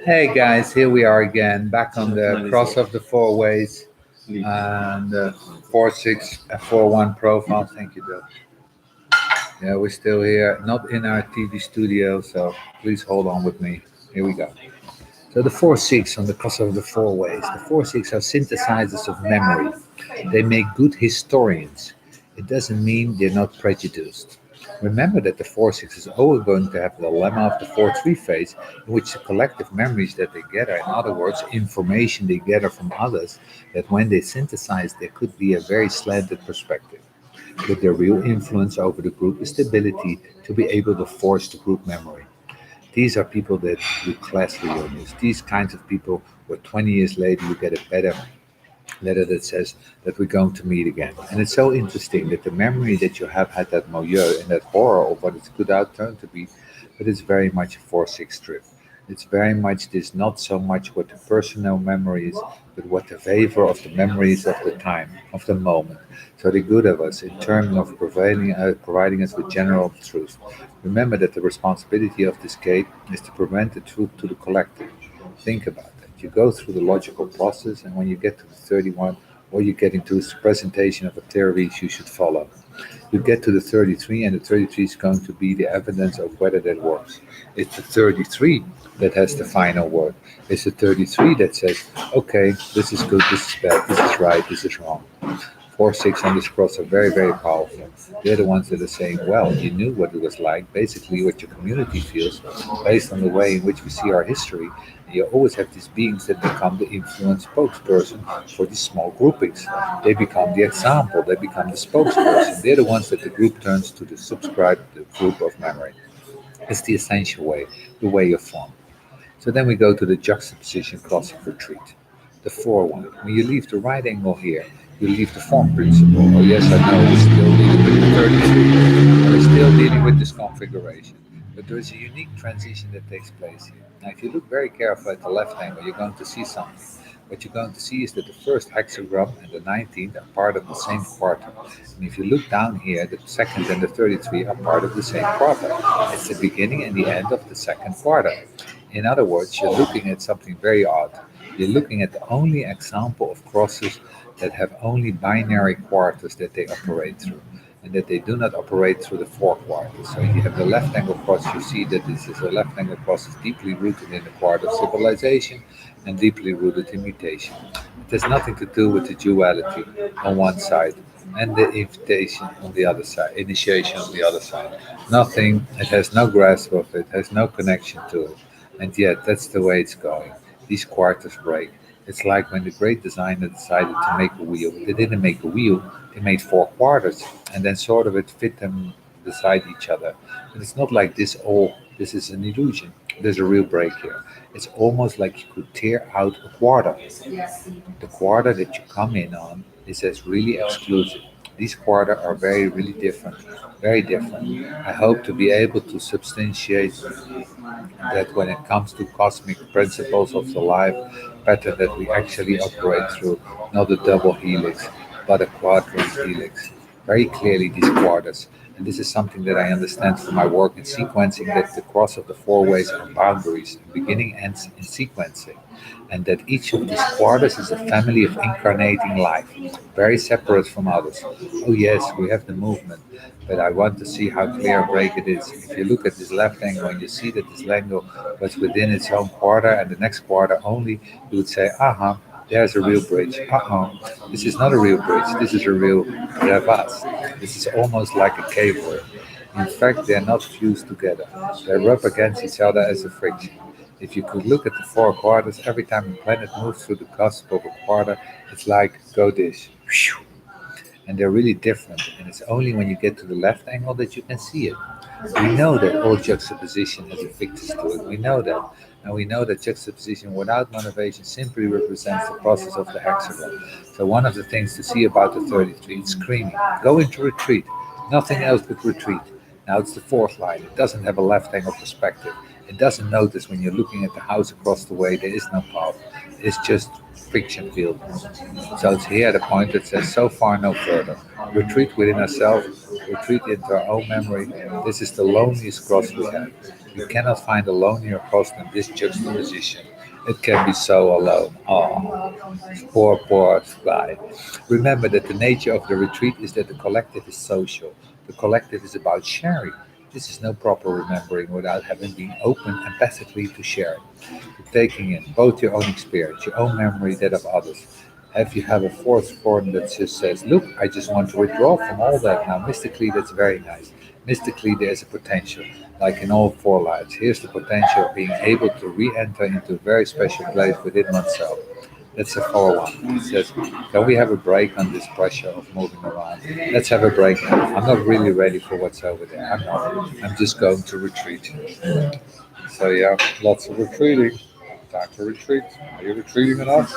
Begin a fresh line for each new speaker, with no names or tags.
Hey guys, here we are again, back on the cross of the four ways and 4-6-4-1 profile. Thank you, Bill. Yeah, we're still here, not in our TV studio, so please hold on with me. Here we go. So the 4-6 on the cross of the four ways. The 4-6 are synthesizers of memory. They make good historians. It doesn't mean they're not prejudiced. Remember that the 4-6 is always going to have the lemma of the 4-3 phase, in which the collective memories that they gather, in other words, information they gather from others, that when they synthesize, there could be a very slanted perspective. But their real influence over the group is the ability to be able to force the group memory. These are people that do class reunions. These kinds of people where 20 years later you get a better letter that says that we're going to meet again. And it's so interesting that the memory that you have had that milieu and that horror of what it could outturn to be, but it's very much a 4-6 trip. It's very much this, not so much what the personal memory is, but what the favor of the memories of the time, of the moment. So the good of us in terms of providing us with general truth. Remember that the responsibility of this gate is to prevent the truth to the collective. Think about that. You go through the logical process, and when you get to the 31, what you get into is the presentation of a theory you should follow. You get to the 33, and the 33 is going to be the evidence of whether that works. It's the 33 that has the final word. It's the 33 that says, okay, this is good, this is bad, this is right, this is wrong. 4-6 on this cross are very, very powerful. They're the ones that are saying, well, you knew what it was like, basically what your community feels, based on the way in which we see our history. And you always have these beings that become the influence spokesperson for these small groupings. They become the example, they become the spokesperson. They're the ones that the group turns to subscribe the group of memory. It's the essential way, the way of form. So then we go to the juxtaposition cross of retreat. The 4-1. When you leave the right angle here, you leave the form principle. Oh yes, I know, we're still dealing with the 33. We're still dealing with this configuration. But there is a unique transition that takes place here. Now, if you look very carefully at the left angle, you're going to see something. What you're going to see is that the first hexagram and the 19th are part of the same quarter. And if you look down here, the second and the 33 are part of the same quarter. It's the beginning and the end of the second quarter. In other words, you're looking at something very odd. You're looking at the only example of crosses that have only binary quarters that they operate through, and that they do not operate through the four quarters. So you have the left angle cross, you see that this is a left angle cross is deeply rooted in the quarter of civilization and deeply rooted in mutation. It has nothing to do with the duality on one side and the invitation on the other side, initiation on the other side. Nothing, it has no grasp of it, has no connection to it. And yet that's the way it's going. These quarters break. It's like when the great designer decided to make a wheel. They didn't make a wheel, they made four quarters and then sort of it fit them beside each other. And it's not like this is an illusion. There's a real break here. It's almost like you could tear out a quarter. The quarter that you come in on is as really exclusive. These quarter are very really different. Very different. I hope to be able to substantiate that when it comes to cosmic principles of the life pattern that we actually operate through, not a double helix, but a quadrant helix. Very clearly these quarters. And this is something that I understand from my work in sequencing, that the cross of the four ways are boundaries, beginning ends in sequencing. And that each of these quarters is a family of incarnating life, very separate from others. Oh yes, we have the movement, but I want to see how clear a break it is. If you look at this left angle and you see that this angle was within its own quarter and the next quarter only, you would say, aha, there's a real bridge. This is not a real bridge. This is a real crevasse. This is almost like a cave wall. In fact, they are not fused together. They rub against each other as a friction. If you could look at the four quarters, every time a planet moves through the cusp of a quarter, it's like go this. And they're really different. And it's only when you get to the left angle that you can see it. We know that all juxtaposition has a fictus to it. We know that. And we know that juxtaposition without motivation simply represents the process of the hexagon. So one of the things to see about the 33, it's screaming, go into retreat. Nothing else but retreat. Now it's the fourth line. It doesn't have a left angle perspective. It doesn't notice when you're looking at the house across the way, there is no path. It's just friction field. So it's here the point that says so far no further. Retreat within ourselves, retreat into our own memory. This is the loneliest cross we have. You cannot find a lonelier cross than this juxtaposition. It can be so alone. Oh, poor guy. Remember that the nature of the retreat is that the collective is social. The collective is about sharing. This is no proper remembering without having been open empathically to share it. Taking in both your own experience, your own memory, that of others. Have you have a fourth form that just says, look, I just want to withdraw from all that now. Mystically, that's very nice. Mystically, there's a potential, like in all four lives. Here's the potential of being able to re enter into a very special place within oneself. That's a 4-1. It says, can we have a break on this pressure of moving around? Let's have a break now. I'm not really ready for what's over there. I'm not. I'm just going to retreat. So, yeah, lots of retreating. Time to retreat. Are you retreating enough?